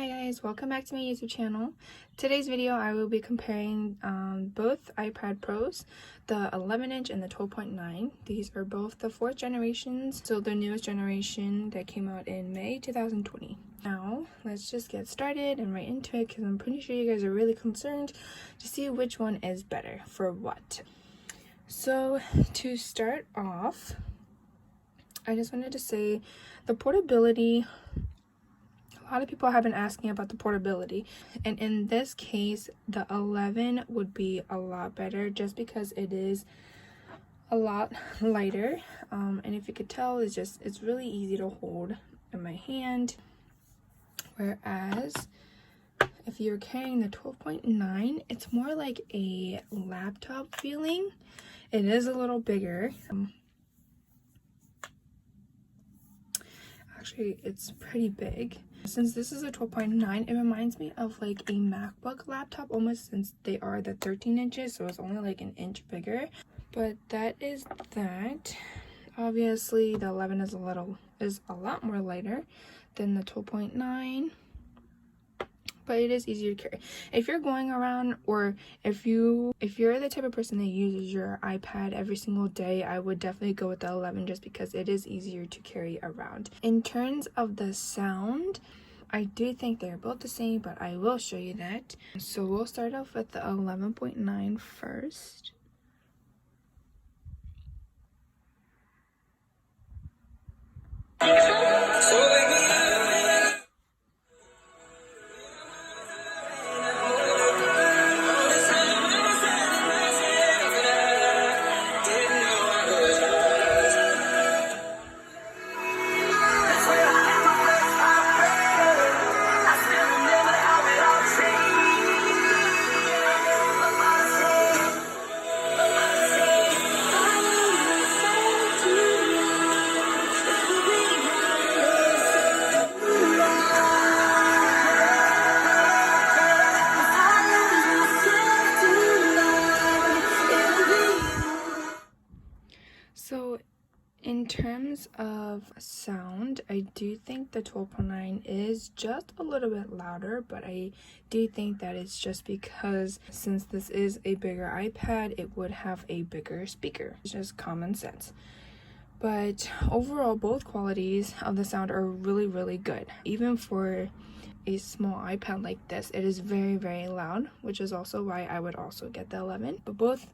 Hi guys, welcome back to my YouTube channel. Today's video I will be comparing both iPad Pros, the 11-inch and the 12.9. These are both the 4th generations, so the newest generation that came out in May 2020. Now, let's just get started and right into it because I'm pretty sure you guys are really concerned to see which one is better for what. So, to start off, I just wanted to say the portability. A lot of people have been asking about the portability, and in this case the 11 would be a lot better just because it is a lot lighter, and if you could tell, it's really easy to hold in my hand, whereas if you're carrying the 12.9, it's more like a laptop feeling. It is a little bigger. Actually, it's pretty big. Since this is a 12.9, it reminds me of like a MacBook laptop almost, since they are the 13 inches, so it's only like an inch bigger. But that is that. Obviously, the 11 is a lot more lighter than the 12.9. But it is easier to carry. If you're going around, or if you're the type of person that uses your iPad every single day, I would definitely go with the 11 just because it is easier to carry around. In terms of the sound, I do think they're both the same, but I will show you that. So we'll start off with the 11.9 first. So in terms of sound, I do think the 12.9 is just a little bit louder, but I do think that it's just because since this is a bigger iPad, it would have a bigger speaker. It's just common sense. But overall, both qualities of the sound are really good. Even for a small iPad like this, it is very loud, which is also why I would also get the 11. But both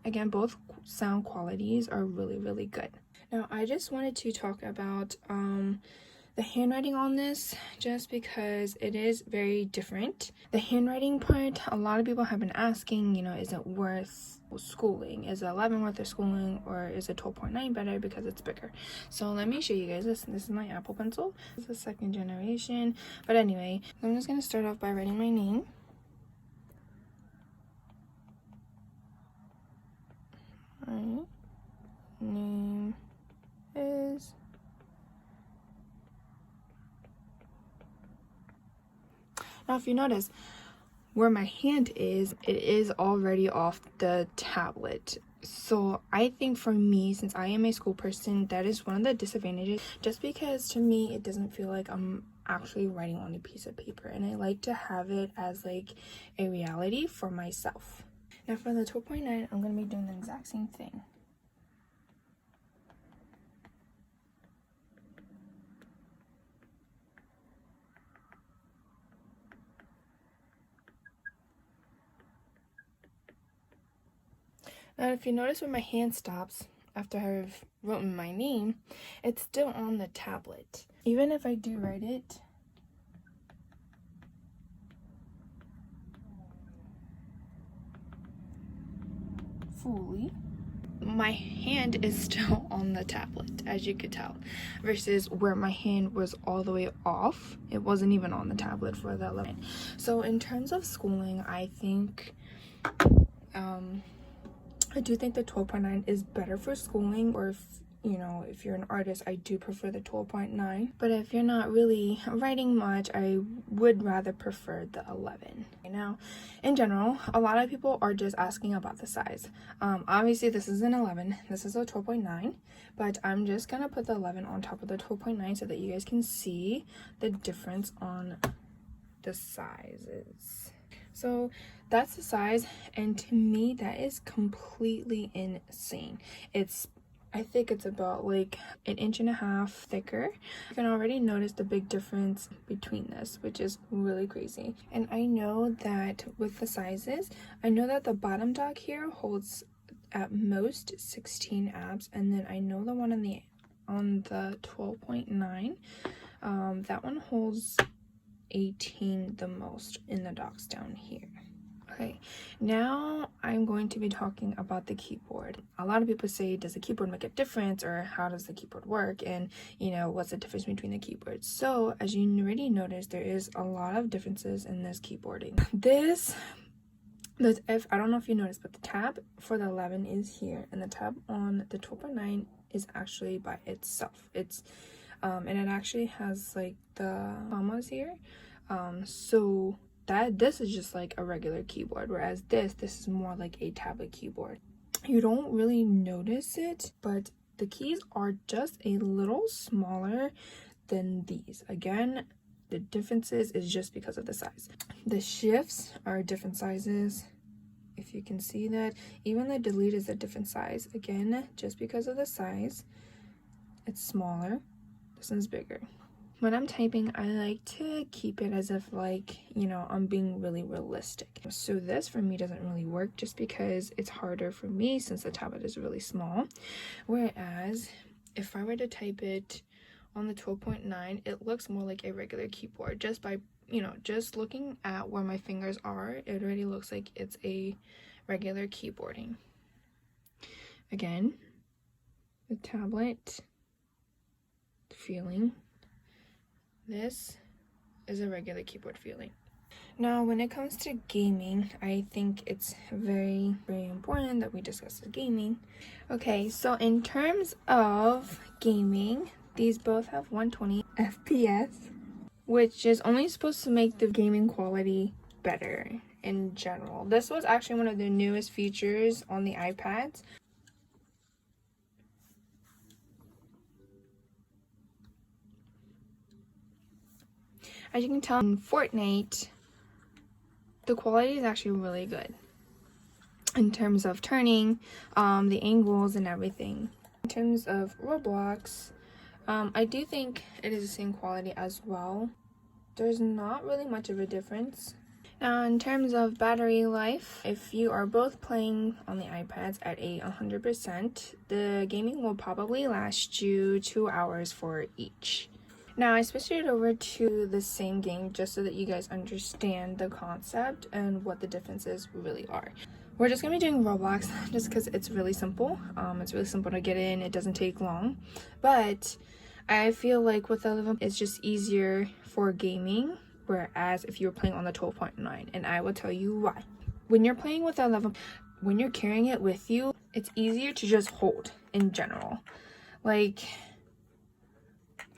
sound qualities are really good. Now I just wanted to talk about the handwriting on this, just because it is very different. The handwriting part, a lot of people have been asking, is it worth schooling? Is 11 worth the schooling, or is it 12.9 better because it's bigger? So let me show you guys this. This is my Apple Pencil. It's the 2nd generation. But anyway, I'm just going to start off by writing my name. Alright. Name is... Now, if you notice, where my hand is, it is already off the tablet. So I think for me, since I am a school person, that is one of the disadvantages, just because to me, it doesn't feel like I'm actually writing on a piece of paper, and I like to have it as like a reality for myself. Now for the 12.9, I'm going to be doing the exact same thing. Now, if you notice where my hand stops after I've written my name, it's still on the tablet. Even if I do write it fully, my hand is still on the tablet, as you could tell, versus where my hand was all the way off, it wasn't even on the tablet for the 11. So in terms of schooling, I think I do think the 12.9 is better for schooling, or if you're an artist, I do prefer the 12.9. But if you're not really writing much, I would rather prefer the 11. Now, in general, a lot of people are just asking about the size. Obviously, this is an 11. This is a 12.9. But I'm just going to put the 11 on top of the 12.9 so that you guys can see the difference on the sizes. So that's the size, and to me that is completely insane. I think it's about like 1.5 inches thicker. You can already notice the big difference between this, which is really crazy. And I know that with the sizes, I know that the bottom dog here holds at most 16 abs, and then I know the one on the 12.9, that one holds 18 the most in the dogs down here. Okay, now I'm going to be talking about the keyboard. A lot of people say, does the keyboard make a difference, or how does the keyboard work, and what's the difference between the keyboards? So as you already noticed, there is a lot of differences in this keyboarding. I don't know if you noticed, but the tab for the 11 is here, and the tab on the 12.9 is actually by itself. It's and it actually has like the commas here, so this is just like a regular keyboard, whereas this is more like a tablet keyboard. You don't really notice it, but the keys are just a little smaller than these. Again, the differences is just because of the size. The shifts are different sizes, if you can see that. Even the delete is a different size. Again, just because of the size, it's smaller. This one's bigger. When I'm typing, I like to keep it as if like, I'm being really realistic. So this for me doesn't really work, just because it's harder for me since the tablet is really small. Whereas if I were to type it on the 12.9, it looks more like a regular keyboard. Just by, just looking at where my fingers are, it already looks like it's a regular keyboarding. Again, the tablet feeling. This is a regular keyboard feeling. Now, when it comes to gaming, I think it's very, very important that we discuss the gaming. Okay, so in terms of gaming, these both have 120 FPS, which is only supposed to make the gaming quality better in general. This was actually one of the newest features on the iPads. As you can tell, in Fortnite, the quality is actually really good in terms of turning, the angles and everything. In terms of Roblox, I do think it is the same quality as well. There's not really much of a difference. Now, in terms of battery life, if you are both playing on the iPads at 100%, the gaming will probably last you 2 hours for each. Now, I switched it over to the same game just so that you guys understand the concept and what the differences really are. We're just going to be doing Roblox just because it's really simple. It's really simple to get in. It doesn't take long. But I feel like with the 11, it's just easier for gaming, whereas if you're playing on the 12.9, and I will tell you why. When you're playing with the 11, when you're carrying it with you, it's easier to just hold in general. Like,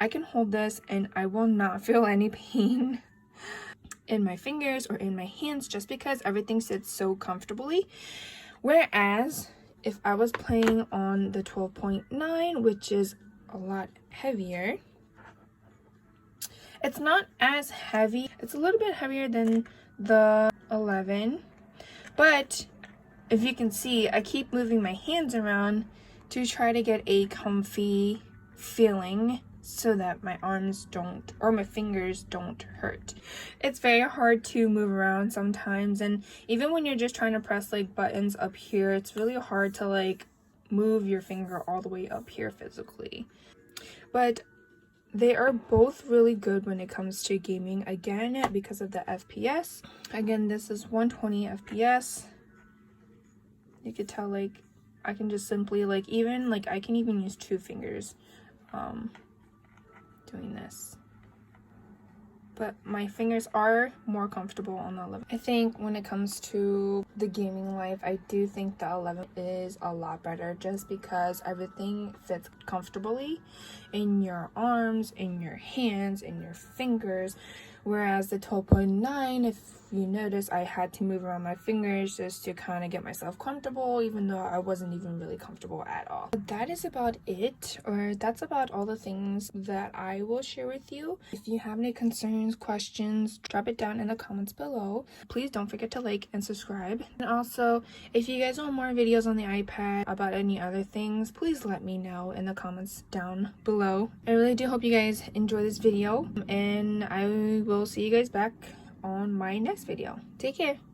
I can hold this and I will not feel any pain in my fingers or in my hands just because everything sits so comfortably. Whereas if I was playing on the 12.9, which is a lot heavier, it's not as heavy. It's a little bit heavier than the 11, but if you can see, I keep moving my hands around to try to get a comfy feeling so that my arms don't, or my fingers don't hurt. It's very hard to move around sometimes, and even when you're just trying to press like buttons up here, it's really hard to like move your finger all the way up here physically. But they are both really good when it comes to gaming, again, because of the FPS. Again, this is 120 FPS. You could tell, like, I can just simply, like, even, like, I can even use 2 fingers doing this. But my fingers are more comfortable on the 11. I think when it comes to the gaming life, I do think the 11 is a lot better just because everything fits comfortably in your arms, in your hands, in your fingers. Whereas the 12.9, if you notice, I had to move around my fingers just to kind of get myself comfortable, even though I wasn't even really comfortable at all. But that is about it, or that's about all the things that I will share with you. If you have any concerns, questions, drop it down in the comments below. Please don't forget to like and subscribe. And also, if you guys want more videos on the iPad about any other things, please let me know in the comments down below. I really do hope you guys enjoy this video, and I will see you guys back on my next video. Take care.